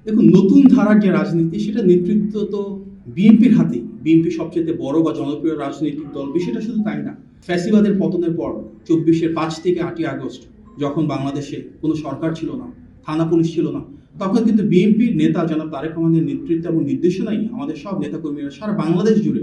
দেখুন, নতুন ধারার যে রাজনীতি সেটা নেতৃত্ব তো বিএনপির হাতেই। বিএনপি সবচেয়ে বড় বা জনপ্রিয় রাজনৈতিক দল। বিষয়টা শুধু তাই না, ফ্যাসিবাদের পতনের পর 24-এর 5 থেকে 8ই আগস্ট যখন বাংলাদেশে কোনো সরকার ছিল না, থানা পুলিশ ছিল না, তখন কিন্তু বিএনপির নেতা জনাব তারেক রহমানের নেতৃত্ব এবং নির্দেশনাই আমাদের সব নেতাকর্মীরা সারা বাংলাদেশ জুড়ে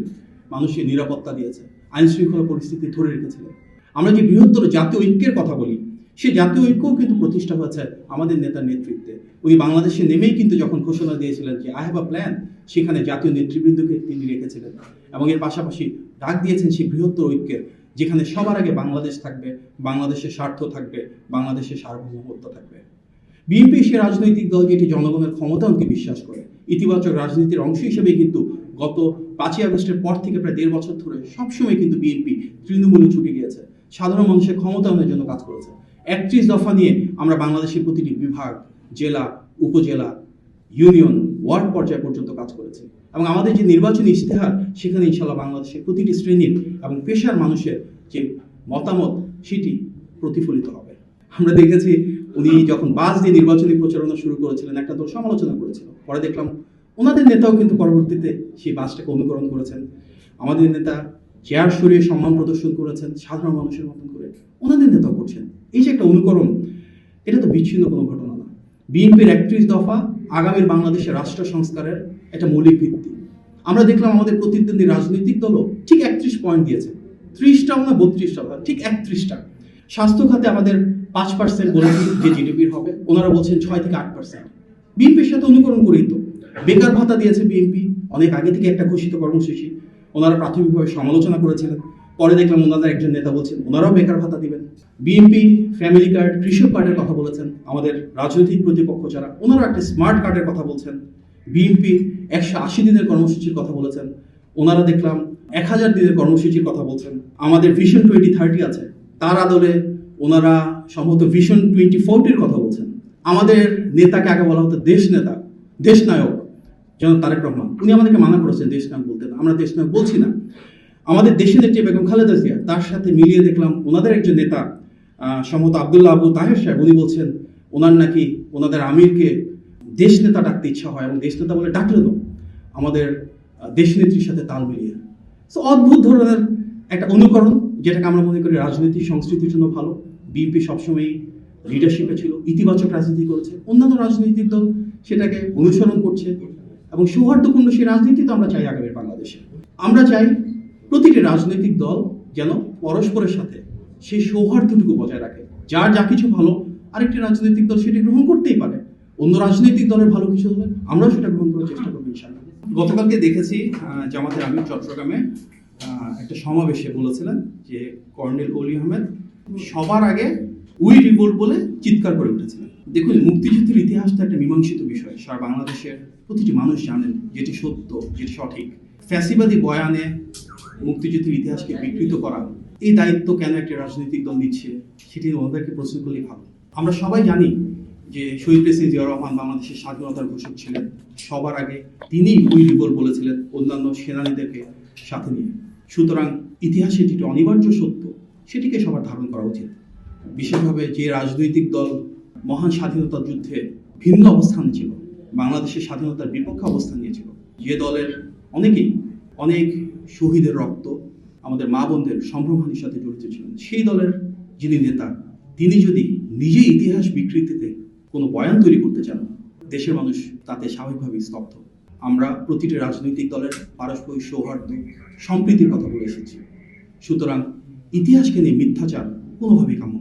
মানুষের নিরাপত্তা দিয়েছে, আইন শৃঙ্খলা পরিস্থিতি ধরে রেখেছিলেন। আমরা যে বৃহত্তর জাতীয় ঐক্যের কথা বলি, সেই জাতীয় ঐক্যও কিন্তু প্রতিষ্ঠা হয়েছে আমাদের নেতার নেতৃত্বে। উনি বাংলাদেশে নেমেই কিন্তু যখন ঘোষণা দিয়েছিলেন যে আই হ্যাভ আ প্ল্যান, সেখানে জাতীয় নেতৃবৃন্দকে তিনি রেখেছিলেন এবং এর পাশাপাশি ডাক দিয়েছেন সেই বৃহত্তর ঐক্যের, যেখানে সবার আগে বাংলাদেশ থাকবে, বাংলাদেশের স্বার্থ থাকবে, বাংলাদেশের সার্বভৌমত্ব থাকবে। বিএনপি সে রাজনৈতিক দল যেটি জনগণের ক্ষমতাকে বিশ্বাস করে, ইতিবাচক রাজনীতির অংশ হিসেবে কিন্তু গত 5ই আগস্টের পর থেকে প্রায় 1.5 বছর ধরে সবসময় কিন্তু বিএনপি তৃণমূলে ছুটে গিয়েছে, সাধারণ মানুষের ক্ষমতায়নের জন্য কাজ করেছে। 31 দফা নিয়ে আমরা বাংলাদেশের প্রতিটি বিভাগ, জেলা, উপজেলা, ইউনিয়ন, ওয়ার্ড পর্যায় পর্যন্ত কাজ করেছে এবং আমাদের যে নির্বাচনী ইশতেহার, সেখানে ইনশাল্লাহ বাংলাদেশের প্রতিটি শ্রেণীর এবং পেশার মানুষের যে মতামত সেটি প্রতিফলিত হবে। আমরা দেখেছি উনি যখন বাস দিয়ে নির্বাচনী প্রচারণা শুরু করেছিলেন, একটা দল সমালোচনা করেছিল, পরে দেখলাম ওনাদের নেতাও কিন্তু পরবর্তীতে সেই বাসটাকে অনুকরণ করেছেন। আমাদের নেতা চেয়ার সরিয়ে সম্মান প্রদর্শন করেছেন সাধারণ মানুষের মতন করে, ওনাদের নেতাও করছেন। এই যে একটা অনুকরণ, এটা তো বিচ্ছিন্ন কোনো ঘটনা না। বিএনপির 31 দফা আগামীর বাংলাদেশের রাষ্ট্র সংস্কারের একটা মৌলিক ভিত্তি। আমরা দেখলাম আমাদের প্রতিদ্বন্দ্বী রাজনৈতিক দলও ঠিক 31 পয়েন্ট দিয়েছে, 30টাও না 32টা, ঠিক 31টা। স্বাস্থ্য খাতে আমাদের 5% বলেছি যে জিডিপির হবে, ওনারা বলছেন 6 থেকে 8%। বিএনপির সাথে অনুকরণ করেই তো বেকার ভাতা দিয়েছে বিএনপি, অনেক আগে থেকে একটা ঘোষিত কর্মসূচি। ওনারা প্রাথমিকভাবে সমালোচনা করেছিলেন, পরে দেখলাম ওনাদের একজন নেতা বলছেন ওনারাও বেকার ভাতা দিবেন। বিএনপি ফ্যামিলি কার্ড, কৃষক কার্ডের কথা বলেছেন। আমাদের রাজনৈতিক প্রতিপক্ষ যারা, ওনারা একটা স্মার্ট কার্ডের কথা বলছেন। বিএনপি 180 দিনের কর্মসূচির কথা বলেছেন, ওনারা দেখলাম 1000 দিনের কর্মসূচির কথা বলছেন। আমাদের ভিশন 2030 আছে, তার আদলে ওনারা সম্ভবত ভিশন 2040-র কথা বলছেন। আমাদের নেতাকে আগে বলা হতো দেশ নেতা, দেশ নায়ক, যেমন তারেক রহমান, উনি আমাদেরকে মানা করেছেন দেশ নায়ক বলতে না, আমরা দেশ নায়ক বলছি না। আমাদের দেশের নেত্রী বেগম খালেদা জিয়া, তার সাথে মিলিয়ে দেখলাম ওনাদের একজন নেতা সম্ভবত আব্দুল্লাহ আবু তাহের সাহেব, উনি বলছেন ওনার নাকি ওনাদের আমিরকে দেশ নেতা ডাকতে ইচ্ছা হয় এবং দেশ নেতা বলে ডাকলেন আমাদের দেশ নেত্রীর সাথে তাল মিলিয়ে। তো অদ্ভুত ধরনের একটা অনুকরণ, যেটাকে আমরা মনে করি রাজনৈতিক সংস্কৃতির জন্য ভালো। বিএনপি সবসময়ই লিডারশিপে ছিল, ইতিবাচক রাজনীতি করেছে, অন্যান্য রাজনৈতিক দল সেটাকে অনুসরণ করছে এবং সৌহার্দ্যপূর্ণ সেই রাজনীতি তো আমরা চাই আগামীর বাংলাদেশে। আমরা চাই প্রতিটি রাজনৈতিক দল যেন পরস্পরের সাথে সেই সৌহার্দ্যটুকু বজায় রাখে। যার যা কিছু ভালো আরেকটি রাজনৈতিক দল সেটি গ্রহণ করতেই পারে, অন্য রাজনৈতিক দলের ভালো কিছু হলে আমরাও সেটা গ্রহণ করার চেষ্টা করবো ইনশাআল্লাহ। গতকালকে দেখেছি জামাতের আমির চট্টগ্রামে একটা সমাবেশে বলেছিলেন যে কর্নেল অলি আহমেদ সবার আগে উই রিভোল্ট বলে চিৎকার করে উঠেছিলেন। দেখুন, মুক্তিযুদ্ধের ইতিহাসটা একটা মীমাংসিত বিষয়, সারা বাংলাদেশের প্রতিটি মানুষ জানেন যেটি সত্য, যেটি সঠিক। ফ্যাসিবাদী বয়ানে মুক্তিযুদ্ধের ইতিহাসকে বিকৃত করা, এই দায়িত্ব কেন একটা রাজনৈতিক দল নিচ্ছে, সেটি ওদেরকে প্রশ্ন করলেই ভালো। আমরা সবাই জানি যে শহীদ প্রেসিডেন্ট জিয়াউর রহমান বাংলাদেশের স্বাধীনতার ঘোষক ছিলেন, সবার আগে তিনি উই রিভোল্ট বলেছিলেন অন্যান্য সেনানীদেরকে সাথে নিয়ে। সুতরাং ইতিহাসে যেটি অনিবার্য সত্য, সেটিকে সবার ধারণ করা উচিত। বিশেষভাবে যে রাজনৈতিক দল মহান স্বাধীনতা যুদ্ধে ভিন্ন অবস্থানে ছিল, বাংলাদেশের স্বাধীনতার বিপক্ষে অবস্থান নিয়েছিল, যে দলের অনেকেই অনেক শহীদের রক্ত, আমাদের মা বোনদের সম্ভ্রমহানির সাথে জড়িত ছিলেন, সেই দলের যিনি নেতা, তিনি যদি নিজেই ইতিহাস বিকৃতিতে কোনো বয়ান তৈরি করতে চান, দেশের মানুষ তাতে স্বাভাবিকভাবেই স্তব্ধ। আমরা প্রতিটি রাজনৈতিক দলের পারস্পরিক সৌহার্দ্য, সম্প্রীতির কথা বলে এসেছি। সুতরাং ইতিহাসকে নিয়ে মিথ্যাচার কোনোভাবেই কাম্য